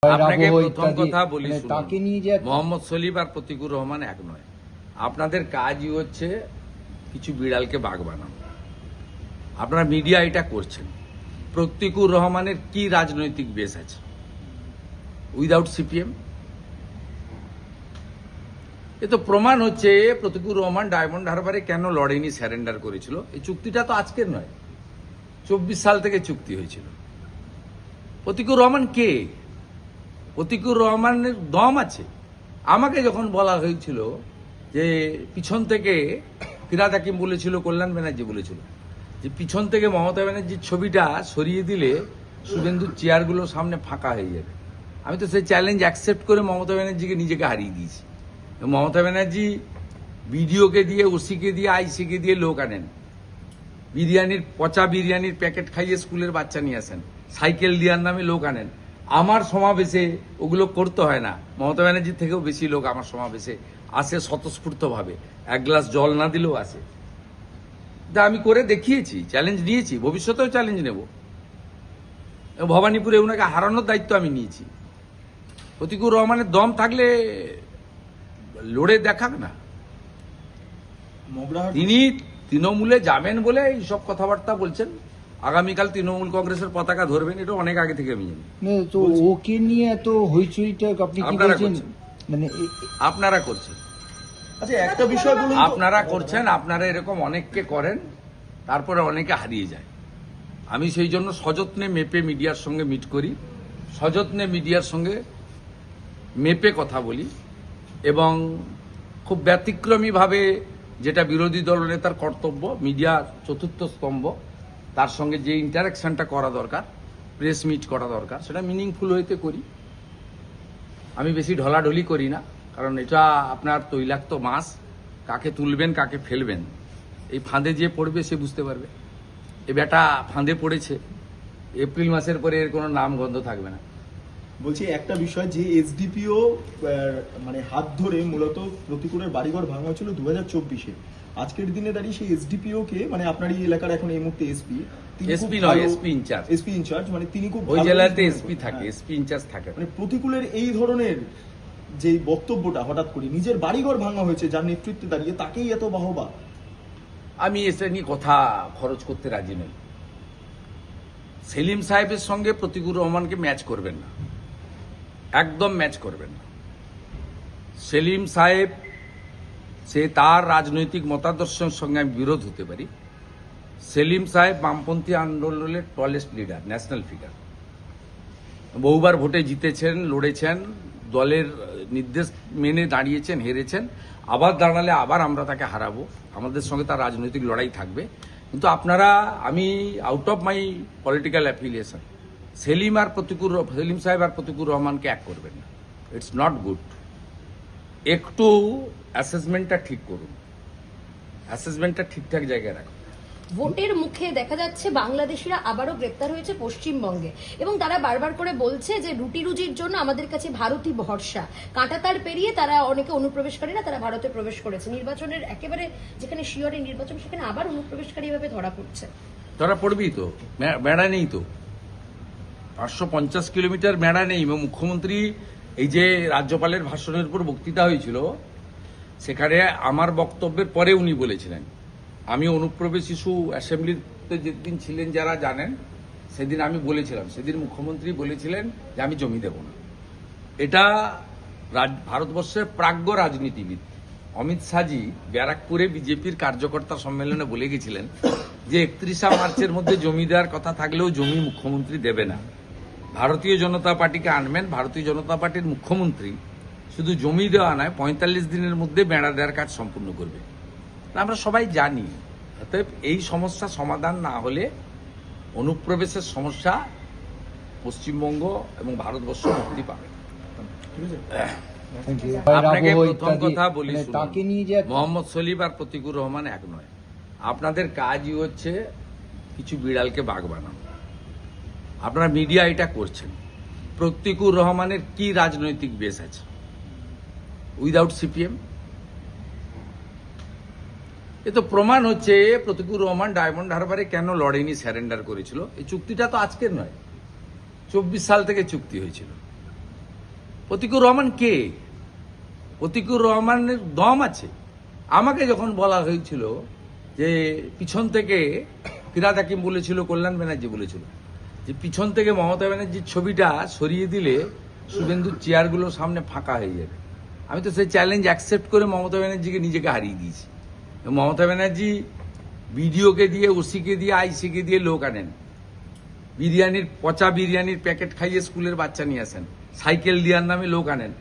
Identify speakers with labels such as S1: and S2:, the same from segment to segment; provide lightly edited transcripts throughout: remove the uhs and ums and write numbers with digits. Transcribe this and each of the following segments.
S1: আপনাকে প্রথম কথা বলি, মোহাম্মদ সলিম আর প্রতিকুর রহমান এক নয়। আপনাদের কাজই হচ্ছে কিছু বিড়ালকে বাঘ বানানো। আপনারা মিডিয়া এটা করছেন। প্রতিকুর রহমানের কি রাজনৈতিক বেস আছে উইদাউট সিপিএম? এ তো প্রমাণ হচ্ছে প্রতিকুর রহমান ডায়মন্ড হারবারে কেন লড়েনি, স্যারেন্ডার করেছিল। এই চুক্তিটা তো আজকের নয়, 24 সাল থেকে চুক্তি হয়েছিল। প্রতিকুর রহমান কে? প্রতিকুর রহমানের দম আছে। আমাকে যখন বলা হয়েছিল যে পিছন থেকে ফিরাদ হাকিম বলেছিল, কল্যাণ ব্যানার্জি বলেছিল যে পিছন থেকে মমতা ব্যানার্জির ছবিটা সরিয়ে দিলে শুভেন্দুর চেয়ারগুলো সামনে ফাঁকা হয়ে যাবে, আমি তো সেই চ্যালেঞ্জ অ্যাকসেপ্ট করে মমতা ব্যানার্জিকে নিজেকে হারিয়ে দিয়েছি। মমতা ব্যানার্জি বিডিওকে দিয়ে, ওসিকে দিয়ে, আইসিকে দিয়ে লোক আনেন, বিরিয়ানির পচা বিরিয়ানির প্যাকেট খাইয়ে স্কুলের বাচ্চা নিয়ে আসেন, সাইকেল দেওয়ার নামে লোক আনেন। আমার সমাবেশে ওগুলো করতে হয় না। মমতা ব্যানার্জির থেকেও বেশি লোক আমার সমাবেশে আসে স্বতঃস্ফূর্তভাবে, এক গ্লাস জল না দিলেও আসে। তা আমি করে দেখিয়েছি, চ্যালেঞ্জ নিয়েছি, ভবিষ্যতেও চ্যালেঞ্জ নেব। ভবানীপুরে ওনাকে হারানোর দায়িত্ব আমি নিয়েছি। প্রতিকুর রহমানের দম থাকলে লড়ে দেখাক না। তিনি তৃণমূলে যাবেন বলে এইসব কথাবার্তা বলছেন। আগামীকাল তৃণমূল কংগ্রেসের পতাকা ধরবেন, এটা অনেক আগে থেকে আমি জানি।
S2: তো ওকে নিয়ে এত হইচইটা আপনি কি বলছেন? মানে
S1: আপনারা করছেন।
S3: আচ্ছা, একটা বিষয় বলুন।
S1: আপনারা করছেন, আপনারা এরকম অনেককে করেন, তারপরে অনেকে হারিয়ে যায়। আমি সেই জন্য সযত্নে মেপে মিডিয়ার সঙ্গে মিট করি, সযত্নে মিডিয়ার সঙ্গে মেপে কথা বলি, এবং খুব ব্যতিক্রমীভাবে যেটা বিরোধী দলনেতার কর্তব্য, মিডিয়ার চতুর্থ স্তম্ভ, তার সঙ্গে যে ইন্টারাকশনটা করা দরকার, প্রেস মিট করা দরকার, সেটা মিনিংফুল হইতে করি। আমি বেশি ঢলাঢলি করি না, কারণ এটা আপনার তৈলাক্ত মাছ, কাকে তুলবেন কাকে ফেলবেন এই ফাঁদে যে পড়বে সে বুঝতে পারবে। এ বেটা ফাঁদে পড়েছে, এপ্রিল মাসের পরে এর কোনো নাম গন্ধ থাকবে না।
S3: বলছি একটা বিষয়, যে এসডিপিও মানে হাত ধরে মূলত প্রতিকূলের বাড়িঘর ভাঙা হয়েছিল 2024-এ, আজকের দিনে দাঁড়িয়ে সেই এসডিপিও কে, মানে আপনার এই এলাকার এখন এই মুহূর্তে এসপি
S1: নয়, এসপি ইনচার্জ,
S3: মানে তিনি খুব
S1: ওই জেলাতে এসপি থাকে, এসপি ইনচার্জ থাকে।
S3: মানে প্রতিকূলের এই ধরনের যে বক্তব্যটা হঠাৎ করে নিজের বাড়িঘর ভাঙা হয়েছে যার নেতৃত্বে দাঁড়িয়ে, তাকেই এত বাহবা।
S1: আমি এটা নিয়ে কথা খরচ করতে রাজি নই। সেলিম সাহেবের সঙ্গে প্রতিকুর রহমানকে ম্যাচ করবেন না, একদম ম্যাচ করবেন না। সেলিম সাহেব, সে তার রাজনৈতিক মতাদর্শের সঙ্গে আমি বিরোধ হতে পারি। সেলিম সাহেব বামপন্থী আন্দোলনের টলেস্ট লিডার, ন্যাশনাল ফিগার, বহুবার ভোটে জিতেছেন, লড়েছেন, দলের নির্দেশ মেনে দাঁড়িয়েছেন, হেরেছেন, আবার দাঁড়ালে আবার আমরা তাকে হারাবো, আমাদের সঙ্গে তার রাজনৈতিক লড়াই থাকবে। কিন্তু আপনারা, আমি out of my political affiliation, Selim সাহেব আর প্রতিকুর রহমানকে এক করবেন না। It's not good. একটু অ্যাসেসমেন্টটা ঠিক করুন, অ্যাসেসমেন্টটা ঠিকঠাক জায়গায় রাখুন।
S4: ভোটের মুখে দেখা যাচ্ছে বাংলাদেশিরা আবারও গ্রেপ্তার হয়েছে পশ্চিমবঙ্গে, এবং তারা বারবার করে বলছে যে রুটি রুজির জন্য আমাদের কাছে ভারতই ভরসা। কাঁটাতার পেরিয়ে তারা, অনেকে অনুপ্রবেশকারীরা তারা ভারতে প্রবেশ করেছে। নির্বাচনের একেবারে যেখানে শিয়রের নির্বাচন, সেখানে আবার অনুপ্রবেশকারী ভাবে ধরা পড়ছে।
S1: ধরা পড়বেই তো, বেড়া নেই তো, 550 কিলোমিটার বেড়া নেই। মুখ্যমন্ত্রী, এই যে রাজ্যপালের ভাষণের উপর বক্তৃতা হয়েছিল, সেখানে আমার বক্তব্যের পরে উনি বলেছিলেন, আমি অনুপ্রবেশ ইস্যু অ্যাসেম্বলিতে যেদিন ছিলেন যারা জানেন, সেদিন আমি বলেছিলাম, সেদিন মুখ্যমন্ত্রী বলেছিলেন যে আমি জমি দেব না। এটা ভারতবর্ষের প্রাজ্ঞ রাজনীতিবিদ অমিত শাহজি ব্যারাকপুরে বিজেপির কার্যকর্তা সম্মেলনে বলে গেছিলেন যে 31 মার্চের মধ্যে জমি দেওয়ার কথা থাকলেও জমি মুখ্যমন্ত্রী দেবে না। ভারতীয় জনতা পার্টিকে আনবেন, ভারতীয় জনতা পার্টির মুখ্যমন্ত্রী শুধু জমি দেওয়া নয়, 45 দিনের মধ্যে বেড়া দেওয়ার কাজ সম্পূর্ণ করবে। আমরা সবাই জানি। অতএব এই সমস্যা সমাধান না হলে অনুপ্রবেশের সমস্যা পশ্চিমবঙ্গ এবং ভারতবর্ষ মুক্তি পাবে। আপনাকে প্রথম কথা বলি, মোহাম্মদ সলিম আর প্রতিকুর রহমান এক নয়। আপনাদের কাজই হচ্ছে কিছু বিড়ালকে বাঘ বানানো। আপনারা মিডিয়া এটা করছেন। প্রতিকুর রহমানের কি রাজনৈতিক বেস আছে উইদাউট সিপিএম? এ তো প্রমাণ হচ্ছে প্রতিকুর রহমান ডায়মন্ড হারবারে কেন লড়েনি, স্যারেন্ডার করেছিল। এই চুক্তিটা তো আজকের নয়, 24 সাল থেকে চুক্তি হয়েছিল। প্রতিকুর রহমান কে? প্রতিকুর রহমানের দম আছে। আমাকে যখন বলা হয়েছিল যে পিছন থেকে ফিরাদ হাকিম বলেছিল, কল্যাণ ব্যানার্জি বলেছিল যে পিছন থেকে মমতা ব্যানার্জির ছবিটা সরিয়ে দিলে শুভেন্দুর চেয়ারগুলো সামনে ফাঁকা হয়ে যাবে, আমি তো সেই চ্যালেঞ্জ অ্যাকসেপ্ট করে মমতা ব্যানার্জিকে নিজেকে হারিয়ে দিয়েছি। এবং মমতা ব্যানার্জি বিডিওকে দিয়ে, ওসিকে দিয়ে, আইসিকে দিয়ে লোক আনেন, বিরিয়ানির পচা বিরিয়ানির প্যাকেট খাইয়ে স্কুলের বাচ্চা নিয়ে আসেন, সাইকেল দেওয়ার নামে লোক আনেন।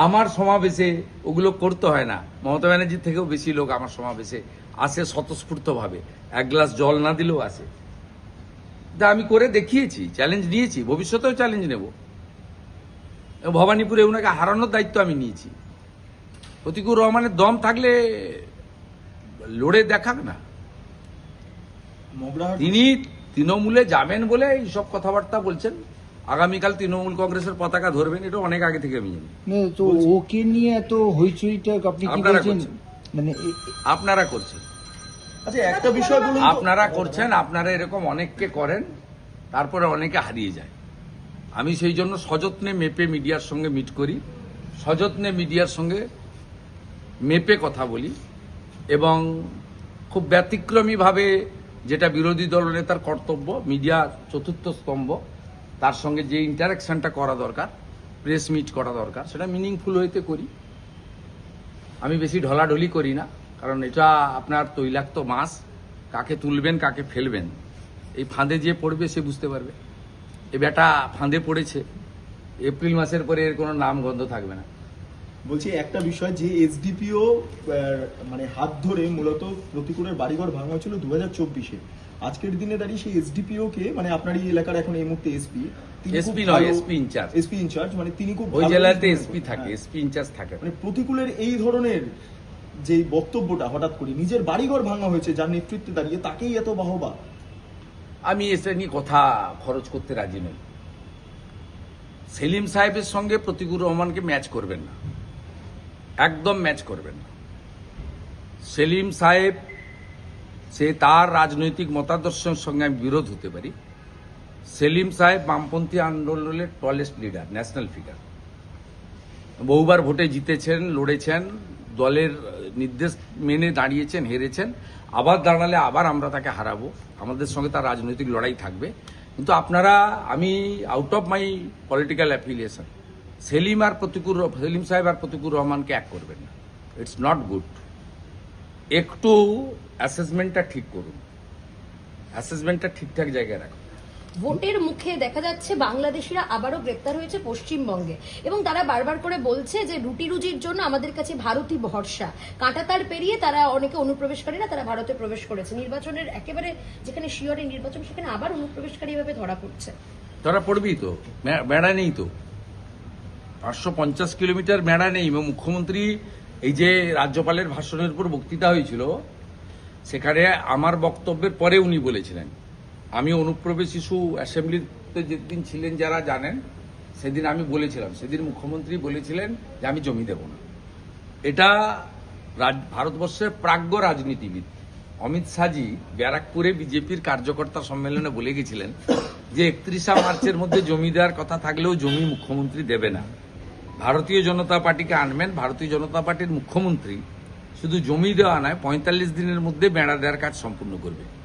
S1: আমার সমাবেশে ওগুলো করতে হয় না। মমতা ব্যানার্জির থেকেও বেশি লোক আমার সমাবেশে আসে স্বতঃস্ফূর্তভাবে, এক গ্লাস জল না দিলেও আসে। তা আমি করে দেখিয়েছি, চ্যালেঞ্জ নিয়েছি, ভবিষ্যতেও চ্যালেঞ্জ নেব। ভবানীপুরে ওনাকে হারানোর দায়িত্ব আমি নিয়েছি। প্রতিকুর রহমানের দম থাকলে লড়ে দেখাক না।
S3: মগরাহাট
S1: তিনি তৃণমূলে যাবেন বলে এইসব কথাবার্তা বলছেন। আগামীকাল তৃণমূল কংগ্রেসের পতাকা ধরবেন, এটা অনেক আগে থেকে আমি জানি।
S2: না, তো ওকে নিয়ে এত হইচইটা আপনি কি
S1: আপনারা
S2: বলছেন?
S1: করছেন।
S2: মানে
S1: আপনারা করছেন,
S3: আচ্ছা একটা বিষয় বলুন তো।
S1: আপনারা করছেন, আপনারা এরকম অনেককে করেন, তারপরে অনেকে হারিয়ে যায়। আমি সেই জন্য সযত্নে মেপে মিডিয়ার সঙ্গে মিট করি, সযত্নে মিডিয়ার সঙ্গে মেপে কথা বলি, এবং খুব ব্যতিক্রমীভাবে যেটা বিরোধী দলনেতার কর্তব্য, মিডিয়া চতুর্থ স্তম্ভ, তার সঙ্গে যে ইন্টারাকশনটা করা দরকার, প্রেস মিট করা দরকার, সেটা মিনিংফুল হইতে করি। আমি বেশি ঢলাঢলি করি না, কারণ এটা আপনার তৈলাক্ত মাছ, কাকে তুলবেন কাকে ফেলবেন এই ফাঁদে যে পড়বে সে বুঝতে পারবে। এই বেটা ফাঁদে পড়েছে, এপ্রিল মাসের পরে এর কোনো নাম গন্ধ থাকবে না।
S3: বলছি একটা বিষয়, যে এসডিপিও মানে হাত ধরে মূলত প্রতিকূলের বাড়িঘর ভাঙা হয়েছিল 2024-এ, আজকের দিনে দাঁড়িয়ে সেই এসডিপিও কে, মানে আপনার এই এলাকার এখন এই মুহূর্তে এসপি,
S1: এসপি নয়, এসপি ইনচার্জ।
S3: এসপি ইনচার্জ, মানে তিনি খুব
S1: ওই
S3: ভালো
S1: জেলাতে
S3: মনে
S1: এসপি
S3: করেন।
S1: থাকে,
S3: হ্যাঁ।
S1: এসপি ইনচার্জ থাকে।
S3: মানে প্রতিকূলের এই ধরনের যে বক্তব্যটা হঠাৎ করে, নিজের বাড়িঘর ভাঙা হয়েছে যার নেতৃত্বে দাঁড়িয়ে, তাকেই এত বাহবা।
S1: আমি এসে নিয়ে কথা খরচ করতে রাজি নই। সেলিম সাহেবের সঙ্গে প্রতিকুর রহমানকে ম্যাচ করবেন না, একদম ম্যাচ করবেন না। সেলিম সাহেব, সে তার রাজনৈতিক মতাদর্শের সঙ্গে আমি বিরোধ হতে পারি। সেলিম সাহেব বামপন্থী আন্দোলনের টলেস্ট লিডার, ন্যাশনাল ফিগার, বহুবার ভোটে জিতেছেন, লড়েছেন, দলের নির্দেশ মেনে দাঁড়িয়েছেন, হেরেছেন, আবার দাঁড়ালে আবার আমরা তাকে হারাবো, আমাদের সঙ্গে তার রাজনৈতিক লড়াই থাকবে। কিন্তু আপনারা, আমি out of my political affiliation, Selim সাহেব আর প্রতিকুর রহমানকে এক করবেন না। It's not good. একটু অ্যাসেসমেন্টটা ঠিক করুন, অ্যাসেসমেন্টটা ঠিকঠাক জায়গায় রাখুন।
S4: ভোটের মুখে দেখা যাচ্ছে বাংলাদেশিরা আবারও গ্রেপ্তার হয়েছে পশ্চিমবঙ্গে, এবং তারা বারবার করে বলছে যে রুটি রুজির জন্য আমাদের কাছে ভারতই ভরসা। কাঁটাতার পেরিয়ে তারা, অনেকে অনুপ্রবেশকারীরা তারা ভারতে প্রবেশ করেছে। নির্বাচনের একেবারে যেখানে শিয়রের নির্বাচন, সেখানে আবার অনুপ্রবেশকারী ভাবে ধরা পড়ছে।
S1: ধরা পড়বেই তো, মেড়া নেই তো, 550 কিলোমিটার মেড়া নেই। এবং মুখ্যমন্ত্রী, এই যে রাজ্যপালের ভাষণের উপর বক্তৃতা হয়েছিল, সেখানে আমার বক্তব্যের পরে উনি বলেছিলেন, আমি অনুপ্রবেশ ইস্যু অ্যাসেম্বলিতে যেদিন ছিলেন যারা জানেন, সেদিন আমি বলেছিলাম, সেদিন মুখ্যমন্ত্রী বলেছিলেন যে আমি জমি দেব না। এটা ভারতবর্ষের প্রাজ্ঞ রাজনীতিবিদ অমিত শাহজি ব্যারাকপুরে বিজেপির কার্যকর্তা সম্মেলনে বলে গেছিলেন যে 31শে মার্চের মধ্যে জমি দেওয়ার কথা থাকলেও জমি মুখ্যমন্ত্রী দেবে না। ভারতীয় জনতা পার্টিকে আনবেন, ভারতীয় জনতা পার্টির মুখ্যমন্ত্রী শুধু জমি দেওয়া নয়, 45 দিনের মধ্যে বেড়া দেওয়ার কাজ সম্পূর্ণ করবে।